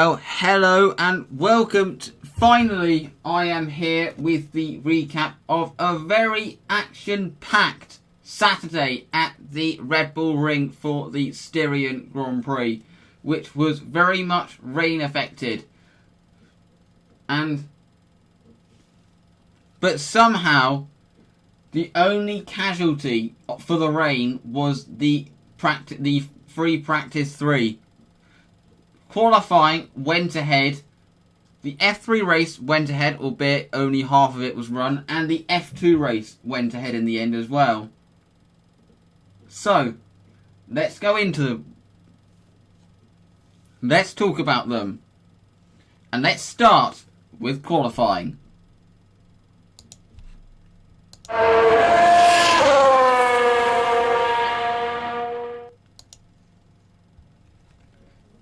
Oh, hello and welcome to, finally I am here with the recap of a very action-packed Saturday at the Red Bull Ring for the Styrian Grand Prix, which was very much rain affected. But somehow the only casualty for the rain was the free practice 3. Qualifying went ahead, the F3 race went ahead, albeit only half of it was run, and the F2 race went ahead in the end as well. So, let's go into them. Let's talk about them. And let's start with qualifying.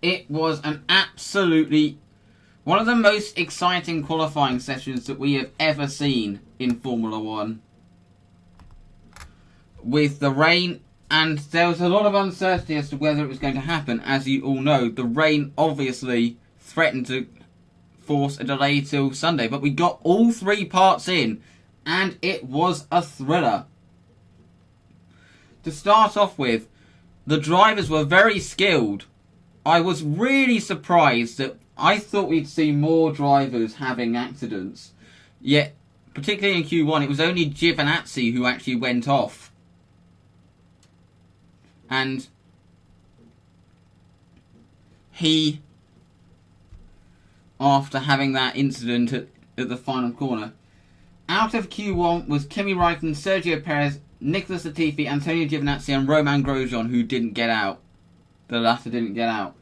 It was an absolutely one of the most exciting qualifying sessions that we have ever seen in Formula 1. With the rain, and there was a lot of uncertainty as to whether it was going to happen. As you all know, the rain obviously threatened to force a delay till Sunday, but we got all 3 parts in, and it was a thriller. To start off with, the drivers were very skilled. I was really surprised that I thought we'd see more drivers having accidents. Yet, particularly in Q1, it was only Giovinazzi who actually went off. And he, after having that incident at the final corner, out of Q1 was Kimi Raikkonen, Sergio Perez, Nicholas Latifi, Antonio Giovinazzi and Romain Grosjean, who didn't get out. The latter didn't get out.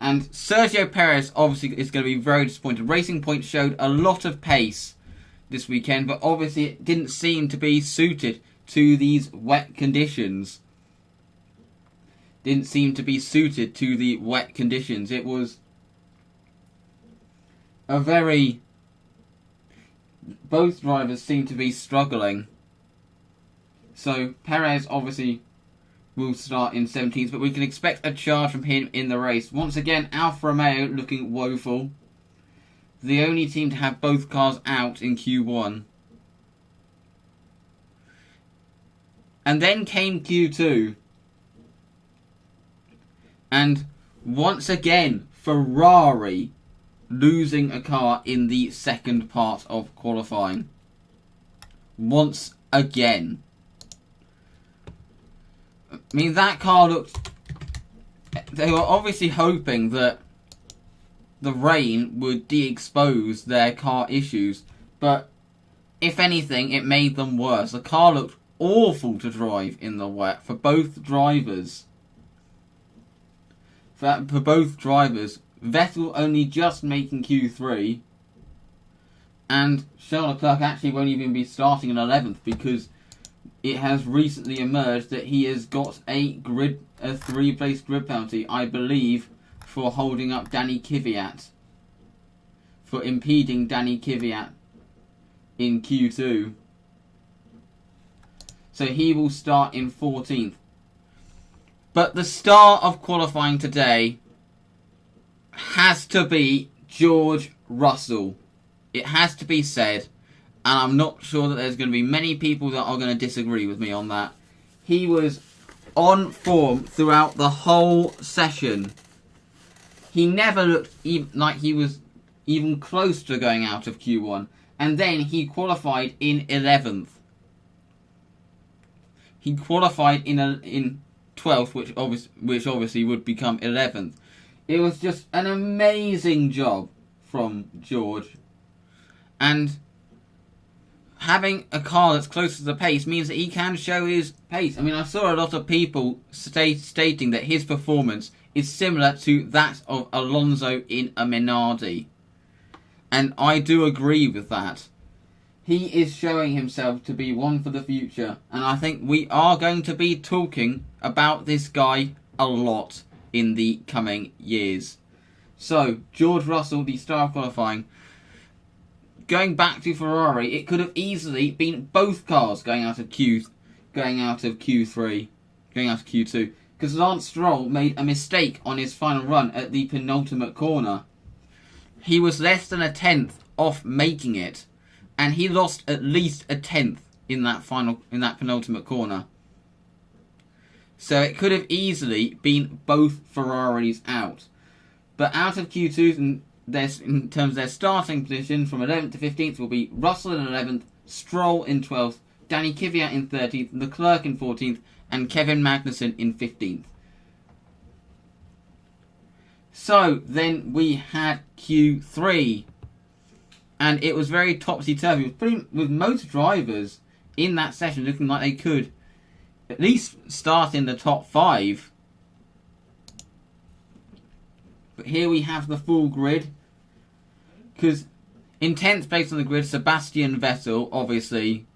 And Sergio Perez obviously is going to be very disappointed. Racing Point showed a lot of pace this weekend, but obviously it didn't seem to be suited to these wet conditions. Didn't seem to be suited to the wet conditions. It was a very... Both drivers seemed to be struggling. So Perez obviously will start in 17th, but we can expect a charge from him in the race. Once again, Alfa Romeo looking woeful. The only team to have both cars out in Q1. And then came Q2. And once again, Ferrari losing a car in the second part of qualifying. Once again. I mean, that car looked... They were obviously hoping that the rain would de-expose their car issues, but if anything, it made them worse. The car looked awful to drive in the wet for both drivers. For both drivers, Vettel only just making Q3, and Charles Leclerc actually won't even be starting in 11th because it has recently emerged that he has got a 3-place grid penalty, I believe, for holding up Danny Kvyat, for impeding Danny Kvyat in Q2. So he will start in 14th. But the star of qualifying today has to be George Russell. It has to be said. And I'm not sure that there's going to be many people that are going to disagree with me on that. He was on form throughout the whole session. He never looked like he was even close to going out of Q1. And then he qualified in 11th. He qualified in 12th, which obviously would become 11th. It was just an amazing job from George. And having a car that's close to the pace means that he can show his pace. I mean, I saw a lot of people stating that his performance is similar to that of Alonso in a Minardi. And I do agree with that. He is showing himself to be one for the future. And I think we are going to be talking about this guy a lot in the coming years. So, George Russell, the star of qualifying. Going back to Ferrari, it could have easily been both cars going out of Q3, going out of Q2, because Lance Stroll made a mistake on his final run at the penultimate corner, he was less than a tenth off making it, and he lost at least a tenth in that penultimate corner. So it could have easily been both Ferraris out. But out of Q2, in terms of their starting position, from 11th to 15th will be Russell in 11th, Stroll in 12th, Danny Kvyat in 13th, Leclerc in 14th, and Kevin Magnussen in 15th. So then we had Q3, and it was very topsy-turvy, with most drivers in that session looking like they could at least start in the top 5. But here we have the full grid, because in 10th place on the grid, Sebastian Vettel, obviously,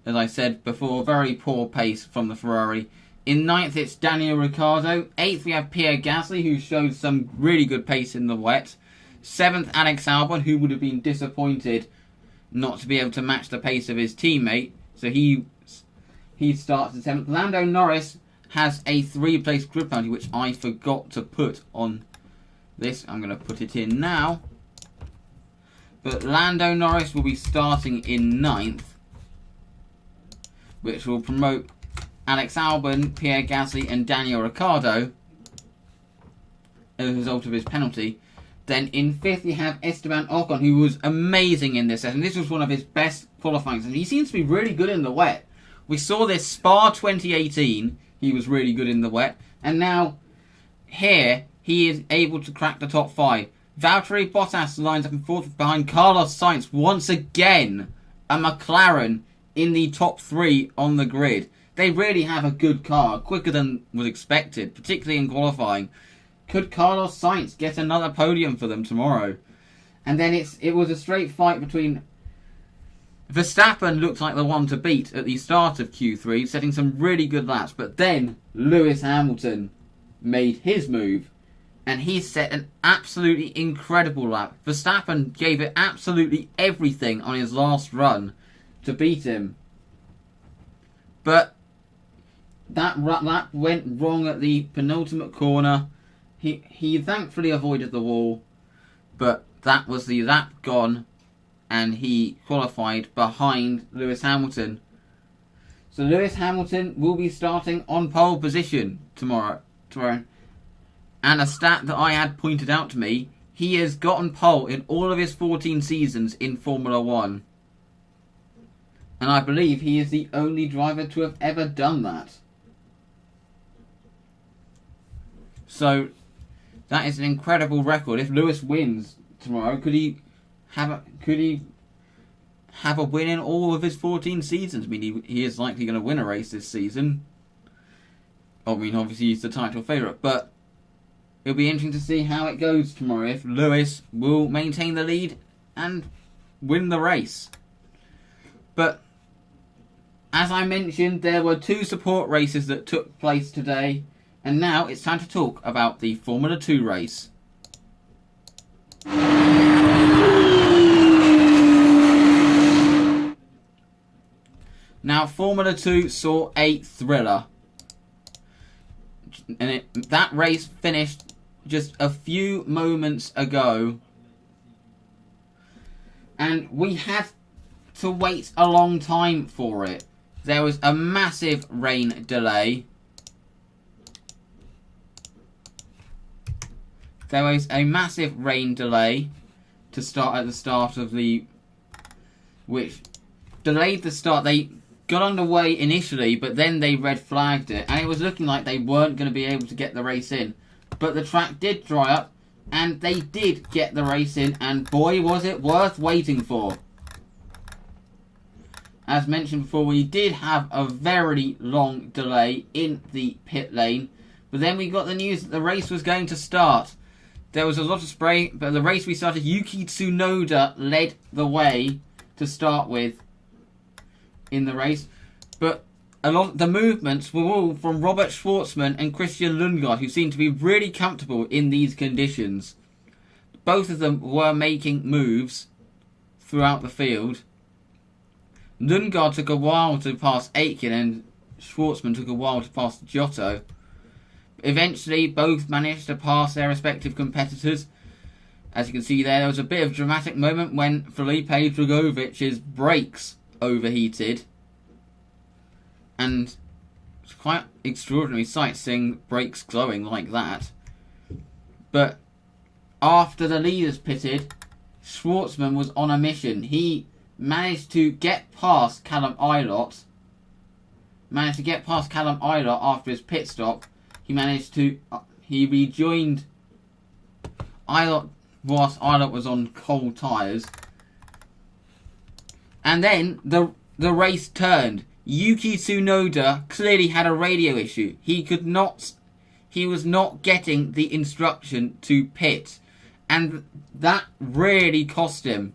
as I said before, very poor pace from the Ferrari. In 9th, it's Daniel Ricciardo. 8th, we have Pierre Gasly, who showed some really good pace in the wet. 7th, Alex Albon, who would have been disappointed not to be able to match the pace of his teammate. So he starts at 7th. Lando Norris has a 3-place grid penalty, which I forgot to put on this. I'm going to put it in now. But Lando Norris will be starting in 9th, which will promote Alex Albon, Pierre Gasly and Daniel Ricciardo as a result of his penalty. Then in 5th you have Esteban Ocon, who was amazing in this session. This was one of his best qualifying, and he seems to be really good in the wet. We saw this Spa 2018, he was really good in the wet, and now here he is able to crack the top 5. Valtteri Bottas lines up in 4th behind Carlos Sainz, once again a McLaren in the top 3 on the grid. They really have a good car, quicker than was expected, particularly in qualifying. Could Carlos Sainz get another podium for them tomorrow? And then it was a straight fight between Verstappen, looked like the one to beat at the start of Q3, setting some really good laps, but then Lewis Hamilton made his move, and he set an absolutely incredible lap. Verstappen gave it absolutely everything on his last run to beat him. But that lap went wrong at the penultimate corner. He thankfully avoided the wall, but that was the lap gone, and he qualified behind Lewis Hamilton. So Lewis Hamilton will be starting on pole position tomorrow. And a stat that I had pointed out to me, he has gotten pole in all of his 14 seasons in Formula 1. And I believe he is the only driver to have ever done that. So that is an incredible record. If Lewis wins tomorrow, could he have a win in all of his 14 seasons? I mean, he is likely going to win a race this season. I mean, obviously he's the title favourite, but it'll be interesting to see how it goes tomorrow, if Lewis will maintain the lead and win the race. But as I mentioned, there were 2 support races that took place today, and now it's time to talk about the Formula 2 race. Now, Formula 2 saw a thriller. And that race finished just a few moments ago. And we had to wait a long time for it. There was a massive rain delay. There was a massive rain delay to start at the start of which delayed the start. They got underway initially, but then they red flagged it, and it was looking like they weren't going to be able to get the race in. But the track did dry up, and they did get the race in, and boy was it worth waiting for. As mentioned before, we did have a very long delay in the pit lane, but then we got the news that the race was going to start. There was a lot of spray, but the race restarted. Yuki Tsunoda led the way to start with in the race, but a lot of the movements were all from Robert Schwartzman and Christian Lundgaard, who seemed to be really comfortable in these conditions. Both of them were making moves throughout the field. Lundgaard took a while to pass Aitken, and Schwartzman took a while to pass Giotto. Eventually, both managed to pass their respective competitors, As you can see there was a bit of a dramatic moment when Felipe Dragojevic's brakes overheated. And it's quite extraordinary sight seeing brakes glowing like that. But after the leaders pitted, Schwartzman was on a mission. He managed to get past Callum Ilott. After his pit stop. He rejoined Ilott whilst Ilott was on cold tyres. And then the race turned. Yuki Tsunoda clearly had a radio issue. He was not getting the instruction to pit. And that really cost him.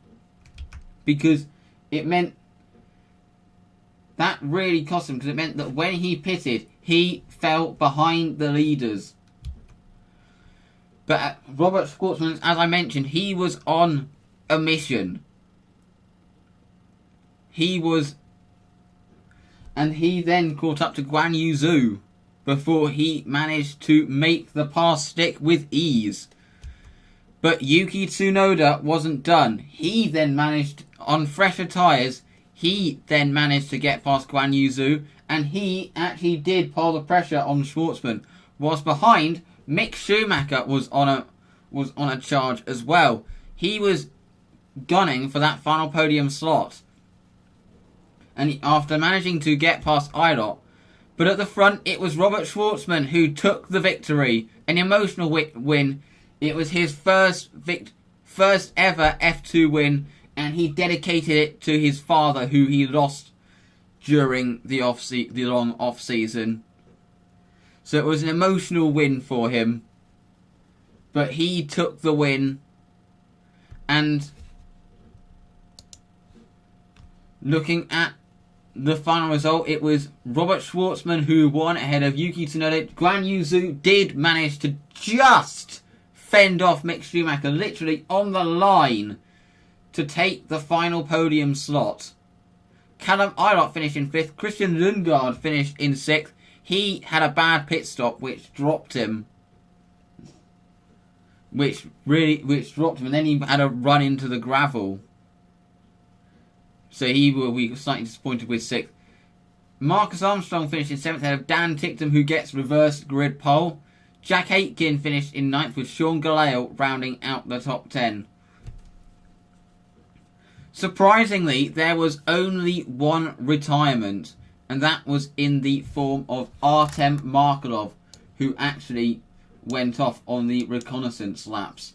Because it meant that when he pitted, he fell behind the leaders. But Robert Schwartzman, as I mentioned, he was on a mission. And he then caught up to Guan Yu Zhu before he managed to make the pass stick with ease. But Yuki Tsunoda wasn't done. He then managed, on fresher tyres, to get past Guan Yu Zhu, and he actually did pull the pressure on Schwartzman. Whilst behind, Mick Schumacher was on a charge as well. He was gunning for that final podium slot. And after managing to get past Ilott, but at the front it was Robert Schwartzman who took the victory. An emotional win. It was his first ever F2 win, and he dedicated it to his father, who he lost during the long off season. So it was an emotional win for him, but he took the win. And looking at the final result, it was Robert Schwartzman who won ahead of Yuki Tsunoda. Guan Yu Zhu did manage to just fend off Mick Schumacher, literally on the line, to take the final podium slot. Callum Ilott finished in 5th. Christian Lundgaard finished in 6th. He had a bad pit stop which dropped him. Which dropped him, and then he had a run into the gravel. So he will be slightly disappointed with 6th. Marcus Armstrong finished in 7th ahead of Dan Ticktum, who gets reversed grid pole. Jack Aitken finished in 9th with Sean Galale rounding out the top 10. Surprisingly, there was only one retirement, and that was in the form of Artem Markelov, who actually went off on the reconnaissance laps.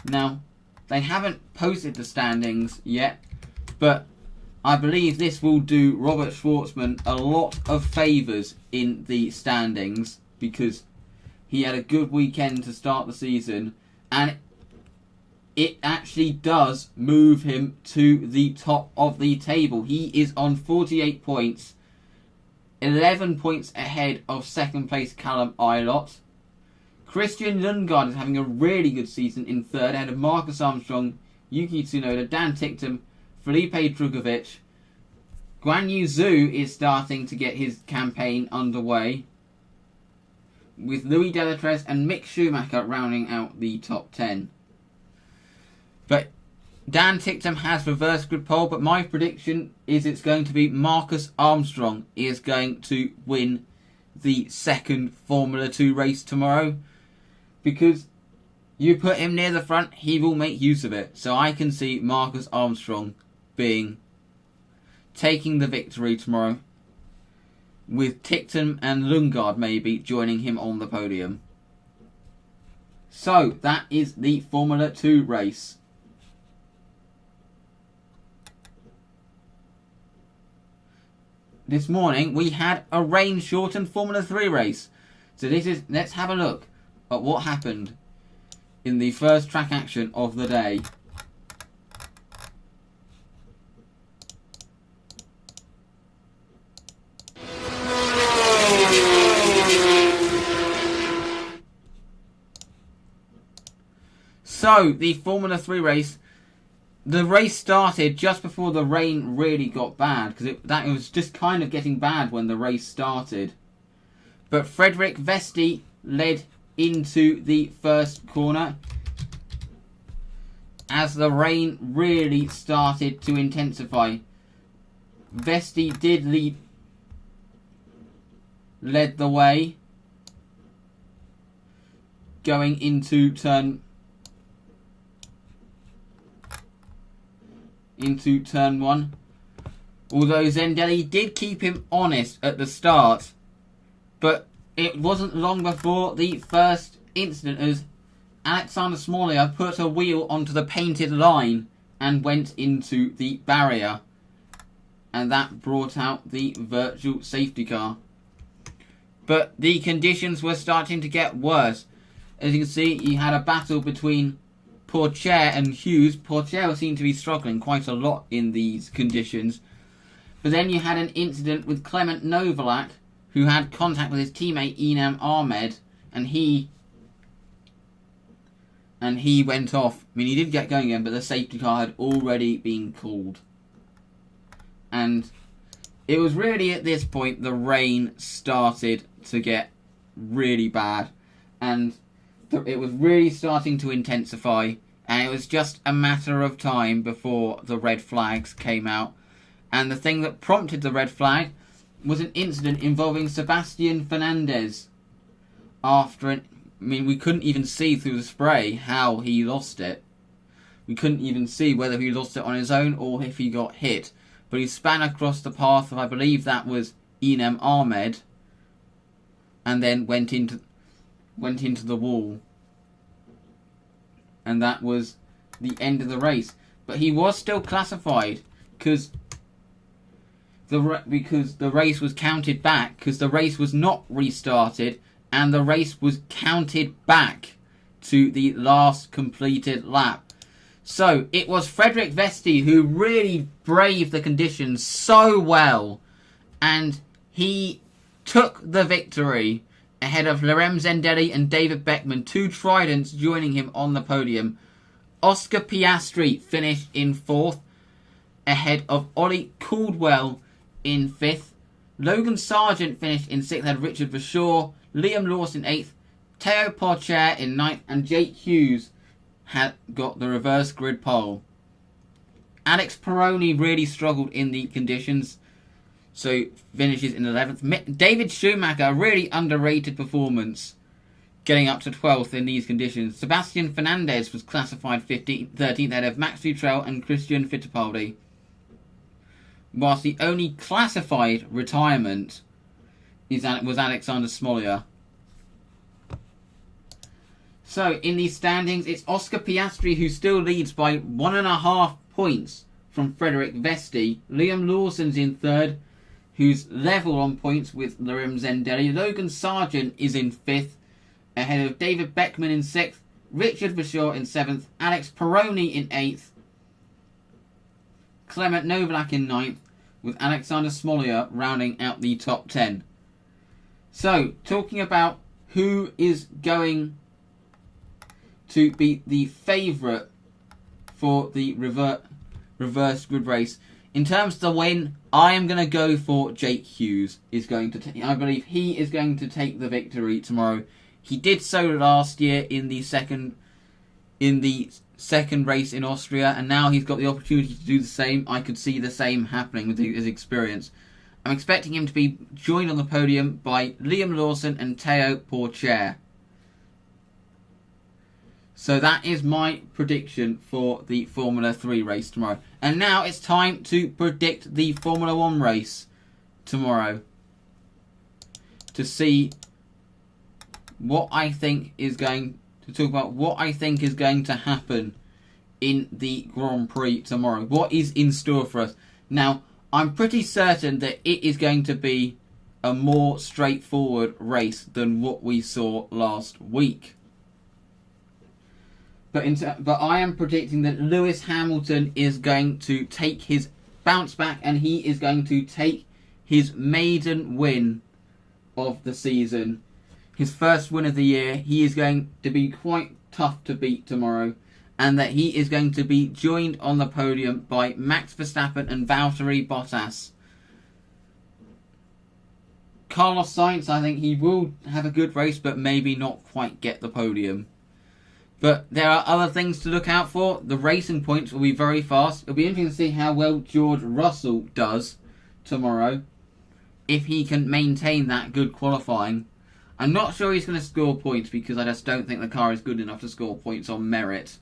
Now, they haven't posted the standings yet, but I believe this will do Robert Schwartzman a lot of favours in the standings, because he had a good weekend to start the season, and it actually does move him to the top of the table. He is on 48 points, 11 points ahead of second place Callum Ilott. Christian Lundgaard is having a really good season in 3rd, ahead of Marcus Armstrong, Yuki Tsunoda, Dan Ticktum, Felipe Drugovich. Guan Yu Zhu is starting to get his campaign underway, with Louis Delatrese and Mick Schumacher rounding out the top 10. But Dan Ticktum has reversed grid pole, but my prediction is it's going to be Marcus Armstrong is going to win the second Formula 2 race tomorrow, because you put him near the front, he will make use of it. So I can see Marcus Armstrong taking the victory tomorrow, with Ticktum and Lundgaard maybe joining him on the podium. So that is the Formula 2 race. This morning we had a rain-shortened Formula 3 race. So let's have a look at what happened in the first track action of the day. So, the Formula 3 race, the race started just before the rain really got bad, because it was just kind of getting bad when the race started. But Frederick Vesti led into the first corner. as the rain really started to intensify. Vesti did led the way going into turn 1. Although Zendelli did keep him honest at the start, but it wasn't long before the first incident as Alexander Smolia put a wheel onto the painted line and went into the barrier, and that brought out the virtual safety car. But the conditions were starting to get worse. As you can see, you had a battle between Pourchaire and Hughes. Pourchaire seemed to be struggling quite a lot in these conditions. But then you had an incident with Clement Novalak, who had contact with his teammate Enam Ahmed, and he went off. I mean, he did get going again, but the safety car had already been called. And it was really at this point the rain started to get really bad. And it was really starting to intensify. And it was just a matter of time before the red flags came out. And the thing that prompted the red flag was an incident involving Sebastian Fernandez. We couldn't even see through the spray how he lost it. We couldn't even see whether he lost it on his own or if he got hit. But he span across the path of, I believe that was Enam Ahmed, and then went into the wall. And that was the end of the race. But he was still classified because the race was counted back, because the race was not restarted, and the race was counted back to the last completed lap. So it was Frederick Vesti who really braved the conditions so well, and he took the victory ahead of Lorem Zendelli and David Beckman, 2 Tridents joining him on the podium. Oscar Piastri finished in 4th, ahead of Ollie Caldwell in 5th. Logan Sargent finished in 6th, ahead of Richard Verschoor. Liam Lawson 8th. Theo Pourchaire in 9th, and Jake Hughes had got the reverse grid pole. Alex Peroni really struggled in the conditions, so finishes in 11th. David Schumacher, a really underrated performance, getting up to 12th in these conditions. Sebastian Fernandez was classified 13th, ahead of Max Futrell and Christian Fittipaldi. Whilst the only classified retirement was Alexander Smolia. So, in these standings, it's Oscar Piastri who still leads by 1.5 points from Frederick Vesti. Liam Lawson's in 3rd, who's level on points with Lorem Zendelli. Logan Sargent is in 5th, ahead of David Beckman in 6th, Richard Verschoor in 7th, Alex Peroni in 8th, Clement Novalak in 9th, with Alexander Smolia rounding out the top 10. So, talking about who is going to be the favourite for the reverse grid race. In terms of the win, I am going to go for Jake Hughes. I believe he is going to take the victory tomorrow. He did so last year in the second race in Austria, and now he's got the opportunity to do the same. I could see the same happening with his experience. I'm expecting him to be joined on the podium by Liam Lawson and Theo Pourchaire. So that is my prediction for the Formula 3 race tomorrow. And now it's time to predict the Formula 1 race tomorrow, to see what I think is going to happen in the Grand Prix tomorrow. What is in store for us? Now, I'm pretty certain that it is going to be a more straightforward race than what we saw last week. But I am predicting that Lewis Hamilton is going to take his bounce back, and he is going to take his maiden win of the season. His first win of the year. He is going to be quite tough to beat tomorrow, and that he is going to be joined on the podium by Max Verstappen and Valtteri Bottas. Carlos Sainz, I think he will have a good race, but maybe not quite get the podium. But there are other things to look out for. The racing points will be very fast. It'll be interesting to see how well George Russell does tomorrow. If he can maintain that good qualifying. I'm not sure he's going to score points because I just don't think the car is good enough to score points on merit.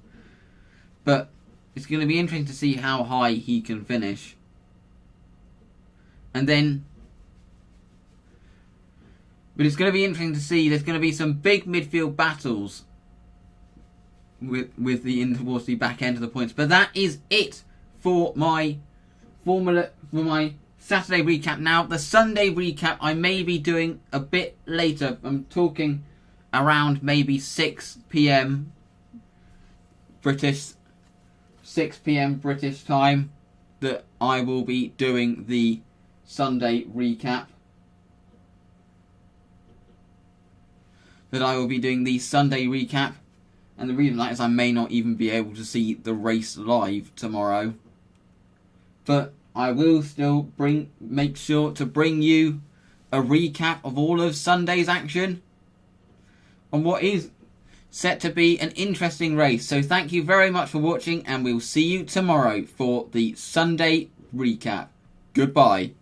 But it's going to be interesting to see how high he can finish. And then... But it's going to be interesting to see. There's going to be some big midfield battles with the in towards the back end of the points. But that is it for my Saturday recap. Now the Sunday recap I may be doing a bit later. I'm talking around maybe 6 p.m. British time that I will be doing the Sunday recap. And the reason that is I may not even be able to see the race live tomorrow. But I will still make sure to bring you a recap of all of Sunday's action on what is set to be an interesting race. So thank you very much for watching, and we'll see you tomorrow for the Sunday recap. Goodbye.